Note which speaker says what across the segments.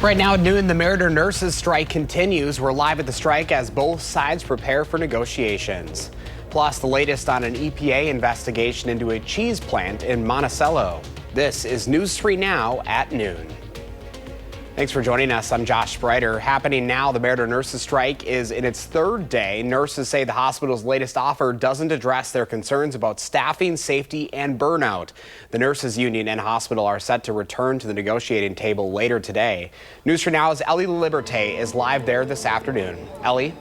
Speaker 1: Right now at noon, the Meriter nurses strike continues. We're live at the strike as both sides prepare for negotiations. Plus, the latest on an EPA investigation into a cheese plant in Monticello. This is News 3 Now at noon. Thanks for joining us. I'm Josh Spreiter. Happening now, the Meriter nurses strike is in its third day. Nurses say the hospital's latest offer doesn't address their concerns about staffing, safety, and burnout. The nurses union and hospital are set to return to the negotiating table later today. News for Now's Ellie Liberté is live there this afternoon. Ellie?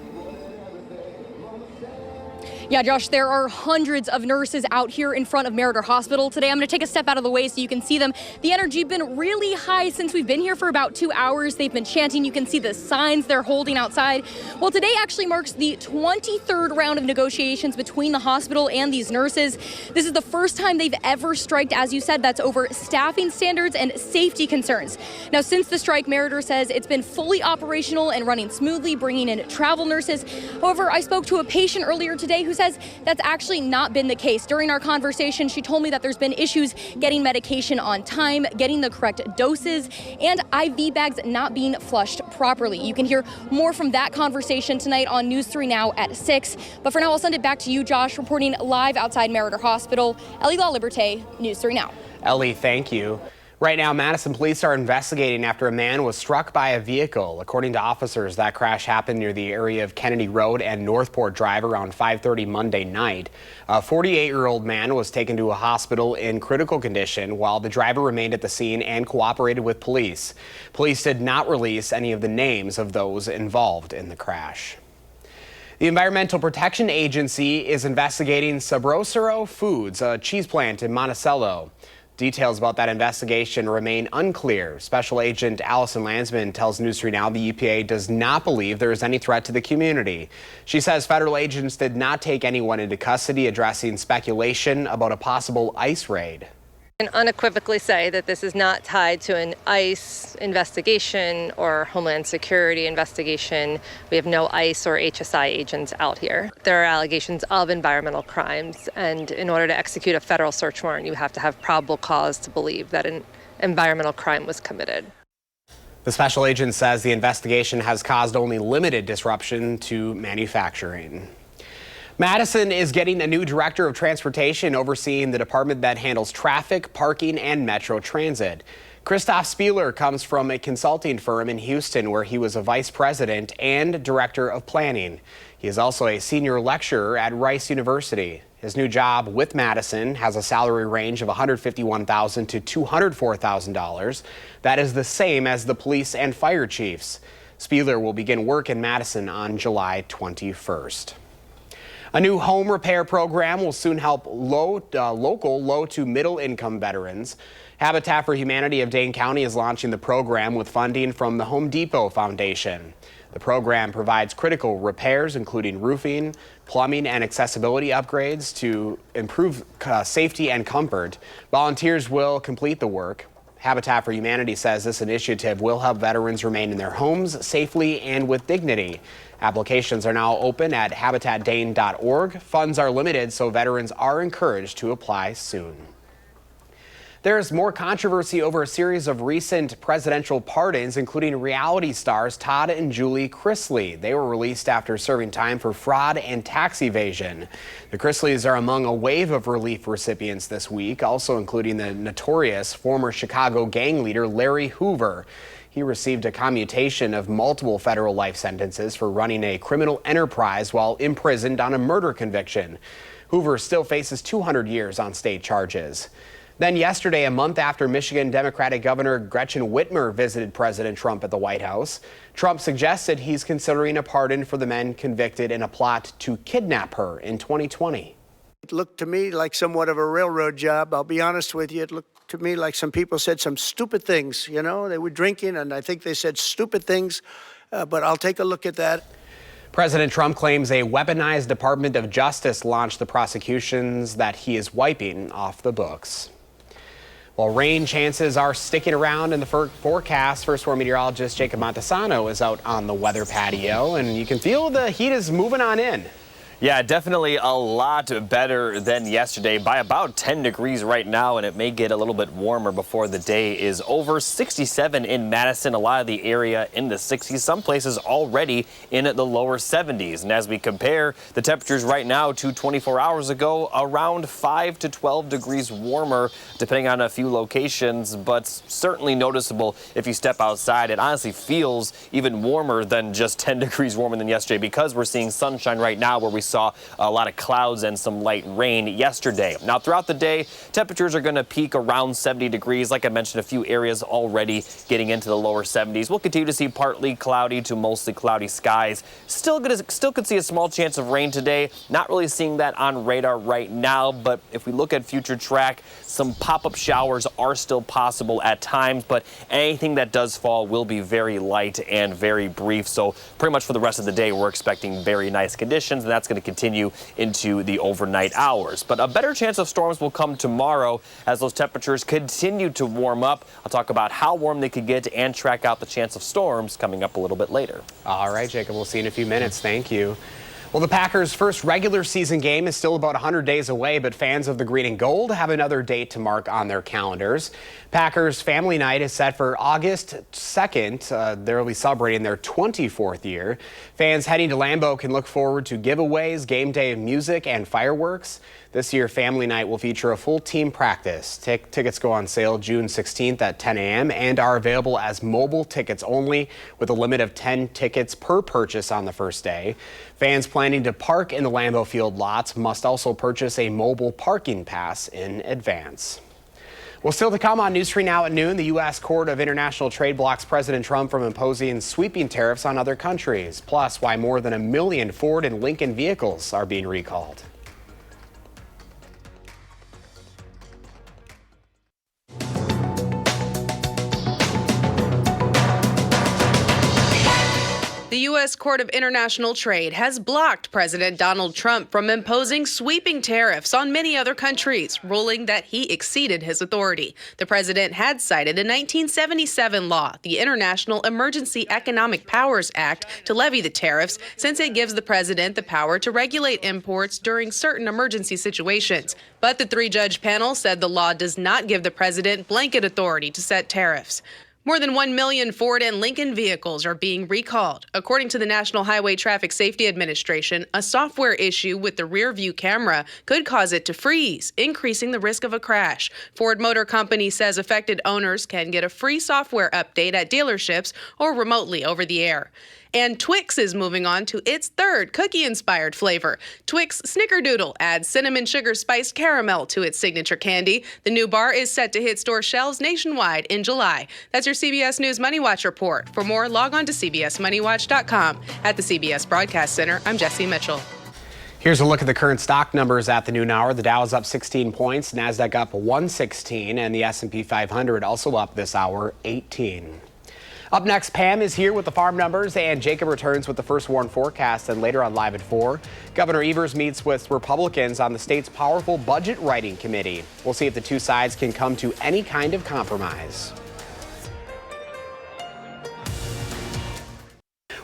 Speaker 2: Yeah, Josh, there are hundreds of nurses out here in front of Meriter Hospital today. I'm going to take a step out of the way so you can see them. The energy has been really high since we've been here for about 2 hours. They've been chanting. You can see the signs they're holding outside. Well, today actually marks the 23rd round of negotiations between the hospital and these nurses. This is the first time they've ever striked, as you said, that's over staffing standards and safety concerns. Now, since the strike, Meriter says it's been fully operational and running smoothly, bringing in travel nurses. However, I spoke to a patient earlier today who says that's actually not been the case. During our conversation, she told me that there's been issues getting medication on time, getting the correct doses, and IV bags not being flushed properly. You can hear more from that conversation tonight on News 3 Now at 6. But for now, I'll send it back to you, Josh, reporting live outside Meriter Hospital. Ellie Liberté, News 3 Now.
Speaker 1: Ellie, thank you. Right now, Madison police are investigating after a man was struck by a vehicle. According to officers, that crash happened near the area of Kennedy Road and Northport Drive around 5:30 Monday night. A 48-year-old man was taken to a hospital in critical condition while the driver remained at the scene and cooperated with police. Police did not release any of the names of those involved in the crash. The Environmental Protection Agency is investigating Sabrosero Foods, a cheese plant in Monticello. Details about that investigation remain unclear. Special Agent Allison Landsman tells News 3 Now the EPA does not believe there is any threat to the community. She says federal agents did not take anyone into custody, addressing speculation about a possible ICE raid.
Speaker 3: I can unequivocally say that this is not tied to an ICE investigation or Homeland Security investigation. We have no ICE or HSI agents out here. There are allegations of environmental crimes, and in order to execute a federal search warrant, you have to have probable cause to believe that an environmental crime was committed.
Speaker 1: The special agent says the investigation has caused only limited disruption to manufacturing. Madison is getting a new director of transportation overseeing the department that handles traffic, parking, and metro transit. Christoph Spieler comes from a consulting firm in Houston where he was a vice president and director of planning. He is also a senior lecturer at Rice University. His new job with Madison has a salary range of $151,000 to $204,000. That is the same as the police and fire chiefs. Spieler will begin work in Madison on July 21st. A new home repair program will soon help local low to middle income veterans. Habitat for Humanity of Dane County is launching the program with funding from the Home Depot Foundation. The program provides critical repairs, including roofing, plumbing, and accessibility upgrades to improve safety and comfort. Volunteers will complete the work. Habitat for Humanity says this initiative will help veterans remain in their homes safely and with dignity. Applications are now open at habitatdane.org. Funds are limited, so veterans are encouraged to apply soon. There's more controversy over a series of recent presidential pardons, including reality stars Todd and Julie Chrisley. They were released after serving time for fraud and tax evasion. The Chrisleys are among a wave of relief recipients this week, also including the notorious former Chicago gang leader Larry Hoover. He received a commutation of multiple federal life sentences for running a criminal enterprise while imprisoned on a murder conviction. Hoover still faces 200 years on state charges. Then yesterday, a month after Michigan Democratic Governor Gretchen Whitmer visited President Trump at the White House, Trump suggested he's considering a pardon for the men convicted in a plot to kidnap her in 2020.
Speaker 4: It looked to me like somewhat of a railroad job. I'll be honest with you. It looked to me like some people said some stupid things. You know, they were drinking, and I think they said stupid things, but I'll take a look at that.
Speaker 1: President Trump claims a weaponized Department of Justice launched the prosecutions that he is wiping off the books. Well, rain chances are sticking around in the forecast. First Warn meteorologist Jacob Montesano is out on the weather patio, and you can feel the heat is moving on in.
Speaker 5: Yeah, definitely a lot better than yesterday by about 10 degrees right now, and it may get a little bit warmer before the day is over. 67 in Madison, a lot of the area in the 60s, some places already in the lower 70s. And as we compare the temperatures right now to 24 hours ago, around 5 to 12 degrees warmer, depending on a few locations, but certainly noticeable if you step outside. It honestly feels even warmer than just 10 degrees warmer than yesterday because we're seeing sunshine right now where we saw a lot of clouds and some light rain yesterday. Now, throughout the day, temperatures are going to peak around 70 degrees. Like I mentioned, a few areas already getting into the lower 70s. We'll continue to see partly cloudy to mostly cloudy skies. Still could see a small chance of rain today. Not really seeing that on radar right now, but if we look at future track, some pop-up showers are still possible at times, but anything that does fall will be very light and very brief. So pretty much for the rest of the day, we're expecting very nice conditions, and that's going to continue into the overnight hours. But a better chance of storms will come tomorrow as those temperatures continue to warm up. I'll talk about how warm they could get and track out the chance of storms coming up a little bit later.
Speaker 1: All right, Jacob, we'll see you in a few minutes. Thank you. Well, the Packers' first regular season game is still about 100 days away, but fans of the green and gold have another date to mark on their calendars. Packers Family Night is set for August 2nd. They'll be celebrating their 24th year. Fans heading to Lambeau can look forward to giveaways, game day music, and fireworks. This year, Family Night will feature a full team practice. Tickets go on sale June 16th at 10 a.m. and are available as mobile tickets only with a limit of 10 tickets per purchase on the first day. Fans planning to park in the Lambeau Field lots must also purchase a mobile parking pass in advance. Well, still to come on News 3 Now at noon, the U.S. Court of International Trade blocks President Trump from imposing sweeping tariffs on other countries. Plus, why more than 1 million Ford and Lincoln vehicles are being recalled.
Speaker 6: The U.S. Court of International Trade has blocked President Donald Trump from imposing sweeping tariffs on many other countries, ruling that he exceeded his authority. The president had cited a 1977 law, the International Emergency Economic Powers Act, to levy the tariffs, since it gives the president the power to regulate imports during certain emergency situations. But the three-judge panel said the law does not give the president blanket authority to set tariffs. More than 1 million Ford and Lincoln vehicles are being recalled. According to the National Highway Traffic Safety Administration, a software issue with the rear view camera could cause it to freeze, increasing the risk of a crash. Ford Motor Company says affected owners can get a free software update at dealerships or remotely over the air. And Twix is moving on to its third cookie-inspired flavor. Twix Snickerdoodle adds cinnamon sugar spiced caramel to its signature candy. The new bar is set to hit store shelves nationwide in July. That's your CBS News Money Watch report. For more, log on to cbsmoneywatch.com. At the CBS Broadcast Center, I'm Jesse Mitchell.
Speaker 1: Here's a look at the current stock numbers at the noon hour. The Dow is up 16 points, NASDAQ up 116, and the S&P 500 also up this hour 18. Up next, Pam is here with the farm numbers, and Jacob returns with the first warn forecast. And later on Live at 4, Governor Evers meets with Republicans on the state's powerful budget writing committee. We'll see if the two sides can come to any kind of compromise.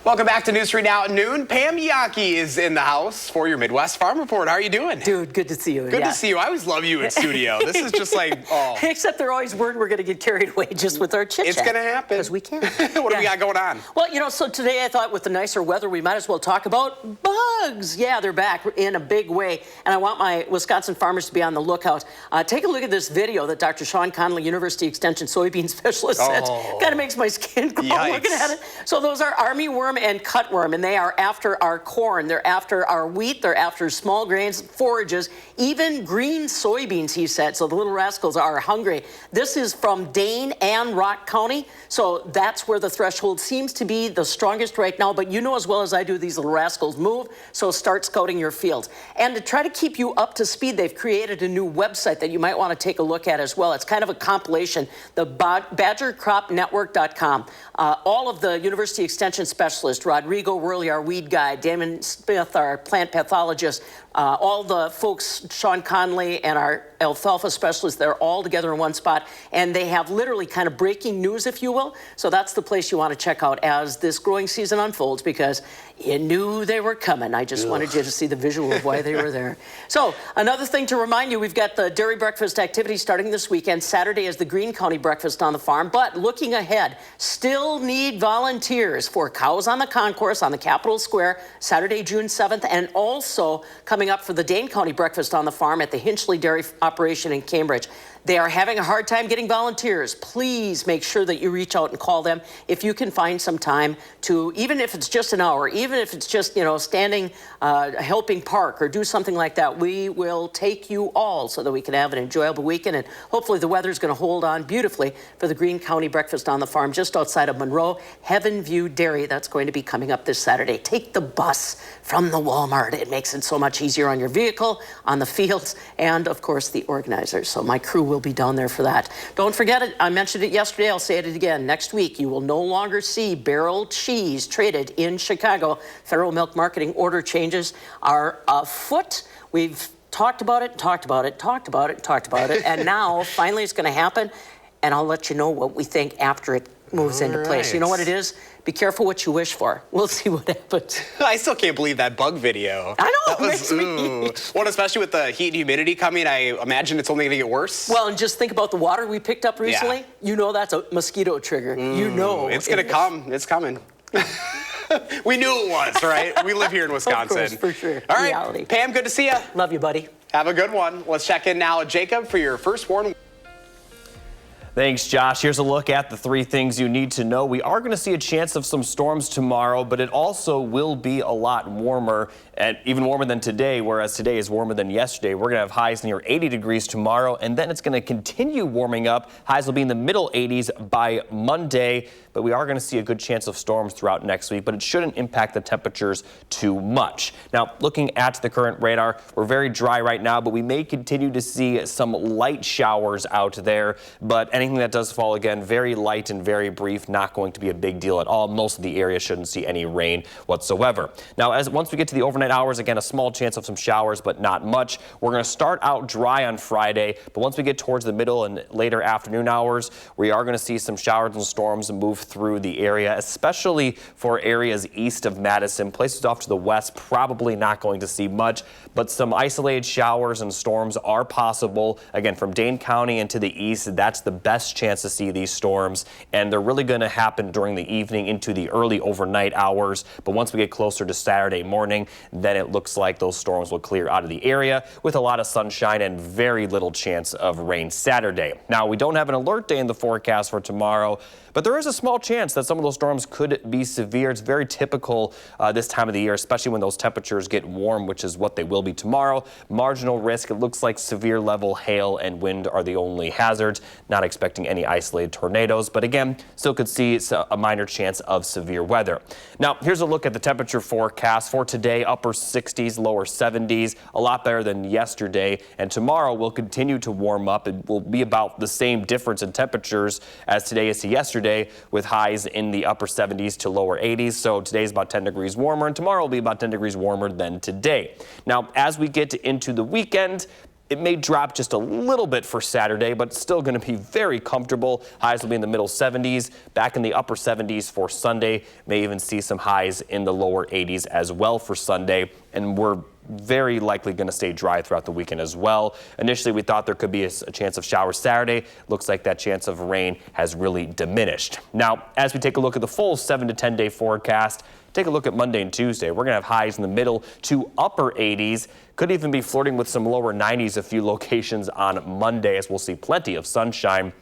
Speaker 1: Welcome back to News 3 Now at noon. Pam Yankee is in the house for your Midwest Farm Report. How are you doing?
Speaker 7: Dude, good to see you.
Speaker 1: Good to see you. I always love you in studio. This is just like, oh.
Speaker 7: Except they're always worried we're going to get carried away just with our chit-chat.
Speaker 1: It's going to happen.
Speaker 7: Because we can.
Speaker 1: What do we got going on?
Speaker 7: Well, so today I thought with the nicer weather, we might as well talk about bugs. Yeah, they're back in a big way. And I want my Wisconsin farmers to be on the lookout. Take a look at this video that Dr. Sean Connolly, University Extension soybean specialist, sent. Kind of makes my skin crawl looking at it. So those are armyworm and cutworm. And they are after our corn, they're after our wheat, they're after small grains, forages, even green soybeans, he said. So the little rascals are hungry. This is from Dane and Rock County. So that's where the threshold seems to be the strongest right now. But you know as well as I do, these little rascals move. So start scouting your fields. And to try to keep you up to speed, they've created a new website that you might want to take a look at as well. It's kind of a compilation, the badgercropnetwork.com. All of the University Extension specialists, Rodrigo Worley, our weed guy, Damon Smith, our plant pathologist, all the folks, Sean Conley and our alfalfa specialists, they're all together in one spot, and they have literally kind of breaking news, if you will. So that's the place you want to check out as this growing season unfolds, because you knew they were coming. I just wanted you to see the visual of why they were there. So another thing to remind you, we've got the dairy breakfast activity starting this weekend. Saturday is the Greene County breakfast on the farm, but looking ahead, still need volunteers for Cows on the Concourse on the Capitol Square, Saturday, June 7th, and also coming up for the Dane County breakfast on the farm at the Hinchley Dairy operation in Cambridge. They are having a hard time getting volunteers. Please make sure that you reach out and call them if you can find some time to, even if it's just an hour, even if it's just, standing, helping park or do something like that. We will take you all so that we can have an enjoyable weekend, and hopefully the weather's going to hold on beautifully for the Greene County breakfast on the farm just outside of Monroe. Heaven View Dairy, that's going to be coming up this Saturday. Take the bus from the Walmart. It makes it so much easier on your vehicle, on the fields, and of course the organizers. So my crew will be down there for that. Don't forget it. I mentioned it yesterday. I'll say it again. Next week, you will no longer see barrel cheese traded in Chicago. Federal Milk Marketing order changes are afoot. We've talked about it, and now finally it's going to happen. And I'll let you know what we think after it moves into place. You know what it is? Be careful what you wish for. We'll see what happens.
Speaker 1: I still can't believe that bug video.
Speaker 7: I know.
Speaker 1: That was, well, especially with the heat and humidity coming, I imagine it's only going to get worse.
Speaker 7: Well, and just think about the water we picked up recently. Yeah. You know that's a mosquito trigger. You know.
Speaker 1: It's going to come. It's coming. We knew it was, right? We live here in Wisconsin.
Speaker 7: Of course, for sure.
Speaker 1: All right,
Speaker 7: Reality.
Speaker 1: Pam, good to see you.
Speaker 7: Love you, buddy.
Speaker 1: Have a good one. Let's check in now with Jacob for your first warning.
Speaker 5: Thanks, Josh. Here's a look at the 3 things you need to know. We are going to see a chance of some storms tomorrow, but it also will be a lot warmer, and even warmer than today, whereas today is warmer than yesterday. We're going to have highs near 80 degrees tomorrow, and then it's going to continue warming up. Highs will be in the middle 80s by Monday, but we are going to see a good chance of storms throughout next week, but it shouldn't impact the temperatures too much. Now, looking at the current radar, we're very dry right now, but we may continue to see some light showers out there, but anything that does fall, again, very light and very brief, not going to be a big deal at all. Most of the area shouldn't see any rain whatsoever. Now, once we get to the overnight hours, again, a small chance of some showers, but not much. We're going to start out dry on Friday, but once we get towards the middle and later afternoon hours, we are going to see some showers and storms move through the area, especially for areas east of Madison. Places off to the west, probably not going to see much, but some isolated showers and storms are possible. Again, from Dane County into the east, that's the best chance to see these storms, and they're really going to happen during the evening into the early overnight hours. But once we get closer to Saturday morning, then it looks like those storms will clear out of the area with a lot of sunshine and very little chance of rain Saturday. Now, we don't have an alert day in the forecast for tomorrow, but there is a small chance that some of those storms could be severe. It's very typical this time of the year, especially when those temperatures get warm, which is what they will be tomorrow. Marginal risk. It looks like severe level hail and wind are the only hazards. Not expecting any isolated tornadoes, but again, still could see a minor chance of severe weather. Now, here's a look at the temperature forecast for today. Upper 60s, lower 70s, a lot better than yesterday. And tomorrow will continue to warm up. It will be about the same difference in temperatures as today is to yesterday, with highs in the upper 70s to lower 80s. So today's about 10 degrees warmer, and tomorrow will be about 10 degrees warmer than today. Now, as we get into the weekend, it may drop just a little bit for Saturday, but it's still going to be very comfortable. Highs will be in the middle 70s, back in the upper 70s for Sunday. May even see some highs in the lower 80s as well for Sunday, and we're very likely going to stay dry throughout the weekend as well. Initially, we thought there could be a chance of showers Saturday. Looks like that chance of rain has really diminished. Now, as we take a look at the full 7 to 10 day forecast, take a look at Monday and Tuesday. We're going to have highs in the middle to upper 80s. Could even be flirting with some lower 90s a few locations on Monday, as we'll see plenty of sunshine.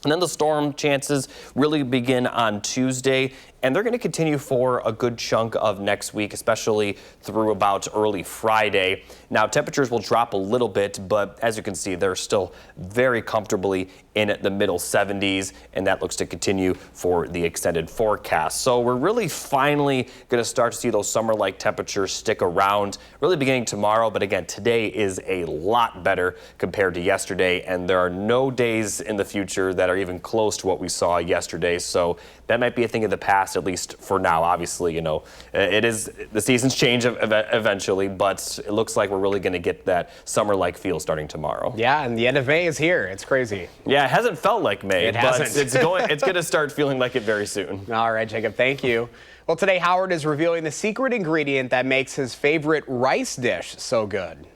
Speaker 5: And then the storm chances really begin on Tuesday, and they're going to continue for a good chunk of next week, especially through about early Friday. Now, temperatures will drop a little bit, but as you can see, they're still very comfortably in the middle 70s, and that looks to continue for the extended forecast. So we're really finally going to start to see those summer-like temperatures stick around, really beginning tomorrow. But again, today is a lot better compared to yesterday, and there are no days in the future that that are even close to what we saw yesterday. So that might be a thing of the past, at least for now. Obviously, you know, it is, the seasons change eventually, but it looks like we're really going to get that summer-like feel starting tomorrow.
Speaker 1: Yeah, and the end of May is here. It's crazy.
Speaker 5: Yeah, it hasn't felt like May,
Speaker 1: It
Speaker 5: but
Speaker 1: hasn't.
Speaker 5: it's going to start feeling like it very soon.
Speaker 1: All right, Jacob, thank you. Well, today Howard is revealing the secret ingredient that makes his favorite rice dish so good.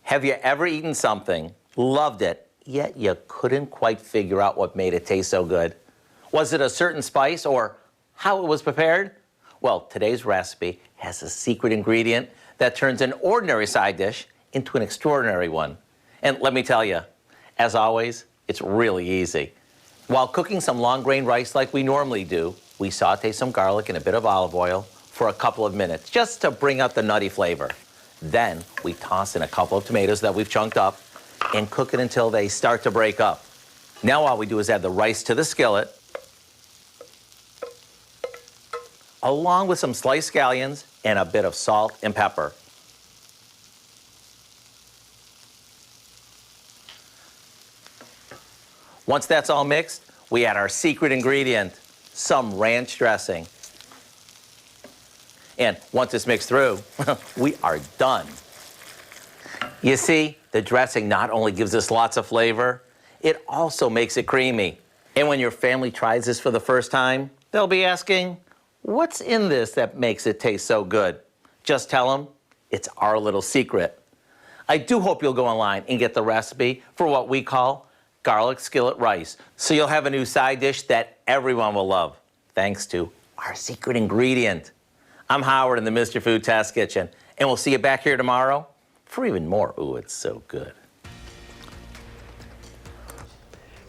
Speaker 8: Have you ever eaten something, loved it, yet you couldn't quite figure out what made it taste so good? Was it a certain spice or how it was prepared? Well, today's recipe has a secret ingredient that turns an ordinary side dish into an extraordinary one. And let me tell you, as always, it's really easy. While cooking some long grain rice like we normally do, we saute some garlic and a bit of olive oil for a couple of minutes just to bring out the nutty flavor. Then we toss in a couple of tomatoes that we've chunked up and cook it until they start to break up. Now all we do is add the rice to the skillet, along with some sliced scallions and a bit of salt and pepper. Once that's all mixed, we add our secret ingredient, some ranch dressing. And once it's mixed through, we are done. You see, the dressing not only gives us lots of flavor, it also makes it creamy. And when your family tries this for the first time, they'll be asking, what's in this that makes it taste so good? Just tell them it's our little secret. I do hope you'll go online and get the recipe for what we call garlic skillet rice, so you'll have a new side dish that everyone will love, thanks to our secret ingredient. I'm Howard in the Mr. Food Test Kitchen, and we'll see you back here tomorrow for even more. Ooh, it's so good.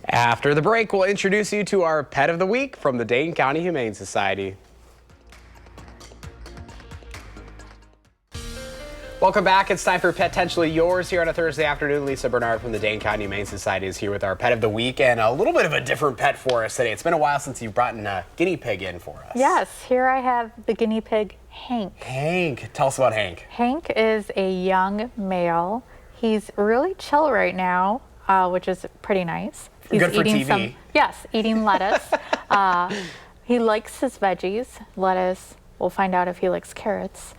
Speaker 1: After the break, we'll introduce you to our Pet of the Week from the Dane County Humane Society. Welcome back. It's time for Potentially Yours here on a Thursday afternoon. Lisa Bernard from the Dane County Humane Society is here with our Pet of the Week and a little bit of a different pet for us today. It's been a while since you've brought in a guinea pig in for us.
Speaker 9: Yes, here I have the guinea pig, Hank.
Speaker 1: Hank, tell us about Hank.
Speaker 9: Hank is a young male. He's really chill right now, which is pretty nice. He's
Speaker 1: Good for
Speaker 9: eating
Speaker 1: TV.
Speaker 9: eating lettuce. He likes his veggies, lettuce. We'll find out if he likes carrots.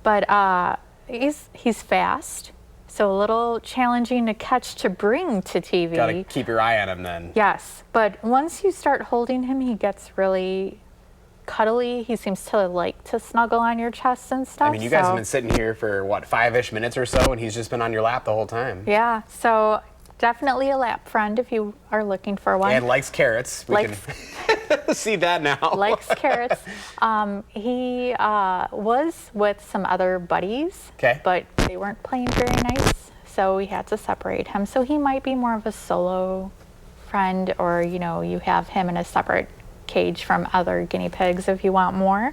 Speaker 9: But he's fast, so a little challenging to catch to bring to TV.
Speaker 1: Gotta keep your eye on him then.
Speaker 9: Yes, but once you start holding him, he gets really cuddly. He seems to like to snuggle on your chest and stuff.
Speaker 1: I mean, you guys have been sitting here for, what, 5-ish minutes or so, and he's just been on your lap the whole time.
Speaker 9: Yeah, so definitely a lap friend if you are looking for one.
Speaker 1: And likes carrots. We can see that now.
Speaker 9: Likes carrots. He was with some other buddies, but they weren't playing very nice, so we had to separate him. So he might be more of a solo friend, or you have him in a separate cage from other guinea pigs if you want more.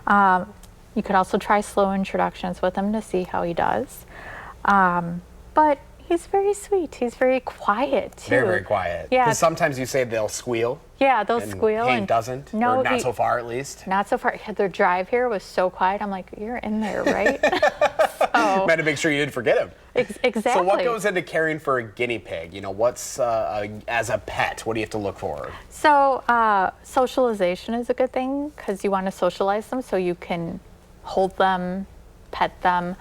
Speaker 9: You could also try slow introductions with him to see how he does. But he's very sweet. He's very quiet, too.
Speaker 1: Very, very quiet.
Speaker 9: Yeah.
Speaker 1: Because sometimes you say they'll squeal.
Speaker 9: Yeah, they'll
Speaker 1: and
Speaker 9: squeal.
Speaker 1: Hank doesn't.
Speaker 9: No,
Speaker 1: or not so far, at least.
Speaker 9: Not so far. Their drive here was so quiet. I'm like, you're in there, right?
Speaker 1: You had to make sure you didn't forget him.
Speaker 9: Exactly.
Speaker 1: So what goes into caring for a guinea pig? What's, as a pet, what do you have to look for?
Speaker 9: So socialization is a good thing because you want to socialize them so you can hold them, pet them.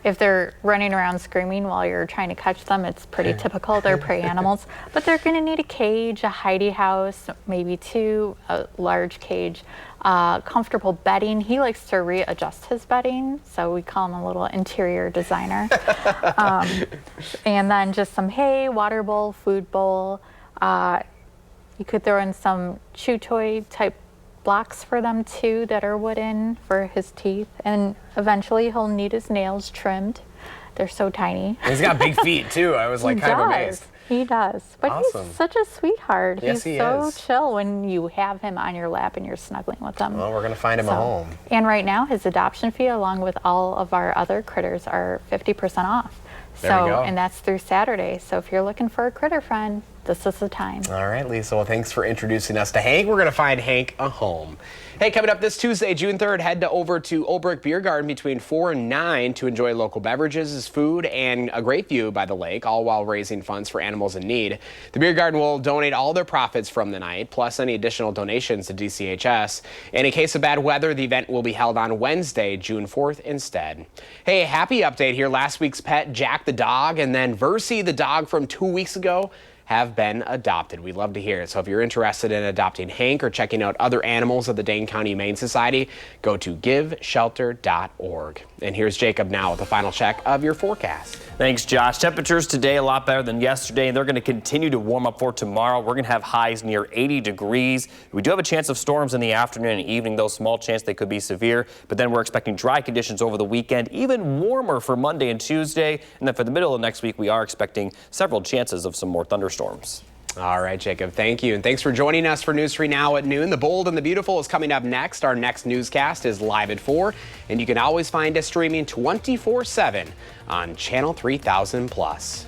Speaker 9: If they're running around screaming while you're trying to catch them, it's pretty typical. They're prey animals. But they're going to need a cage, a hidey house, maybe two, a large cage, comfortable bedding. He likes to readjust his bedding, so we call him a little interior designer. And then just some hay, water bowl, food bowl. You could throw in some chew toy type blocks for them too that are wooden for his teeth, and eventually he'll need his nails trimmed. They're so tiny.
Speaker 1: He's got big feet too. I was like kind of amazed.
Speaker 9: He does. But
Speaker 1: Awesome.
Speaker 9: He's such a sweetheart.
Speaker 1: Yes,
Speaker 9: he's
Speaker 1: he
Speaker 9: so
Speaker 1: is.
Speaker 9: chill when you have him on your lap and you're snuggling with him.
Speaker 1: Well, we're gonna find him a home.
Speaker 9: And right now his adoption fee along with all of our other critters are 50% off.
Speaker 1: There we go.
Speaker 9: And that's through Saturday. So if you're looking for a critter friend, this is the time.
Speaker 1: All right, Lisa. Well, thanks for introducing us to Hank. We're going to find Hank a home. Hey, coming up this Tuesday, June 3rd, head over to Old Brick Beer Garden between 4 and 9 to enjoy local beverages, food, and a great view by the lake, all while raising funds for animals in need. The Beer Garden will donate all their profits from the night, plus any additional donations to DCHS. And in case of bad weather, the event will be held on Wednesday, June 4th instead. Hey, happy update here. Last week's pet, Jack the dog, and then Versi the dog from 2 weeks ago have been adopted. We'd love to hear it. So if you're interested in adopting Hank or checking out other animals of the Dane County Humane Society, go to giveshelter.org. And here's Jacob now with the final check of your forecast.
Speaker 5: Thanks, Josh. Temperatures today a lot better than yesterday, and they're going to continue to warm up for tomorrow. We're going to have highs near 80 degrees. We do have a chance of storms in the afternoon and evening, though small chance they could be severe. But then we're expecting dry conditions over the weekend, even warmer for Monday and Tuesday. And then for the middle of next week, we are expecting several chances of some more thunderstorms.
Speaker 1: All right, Jacob, thank you. And thanks for joining us for News 3 Now at noon. The Bold and the Beautiful is coming up next. Our next newscast is live at 4. And you can always find us streaming 24/7 on Channel 3000+.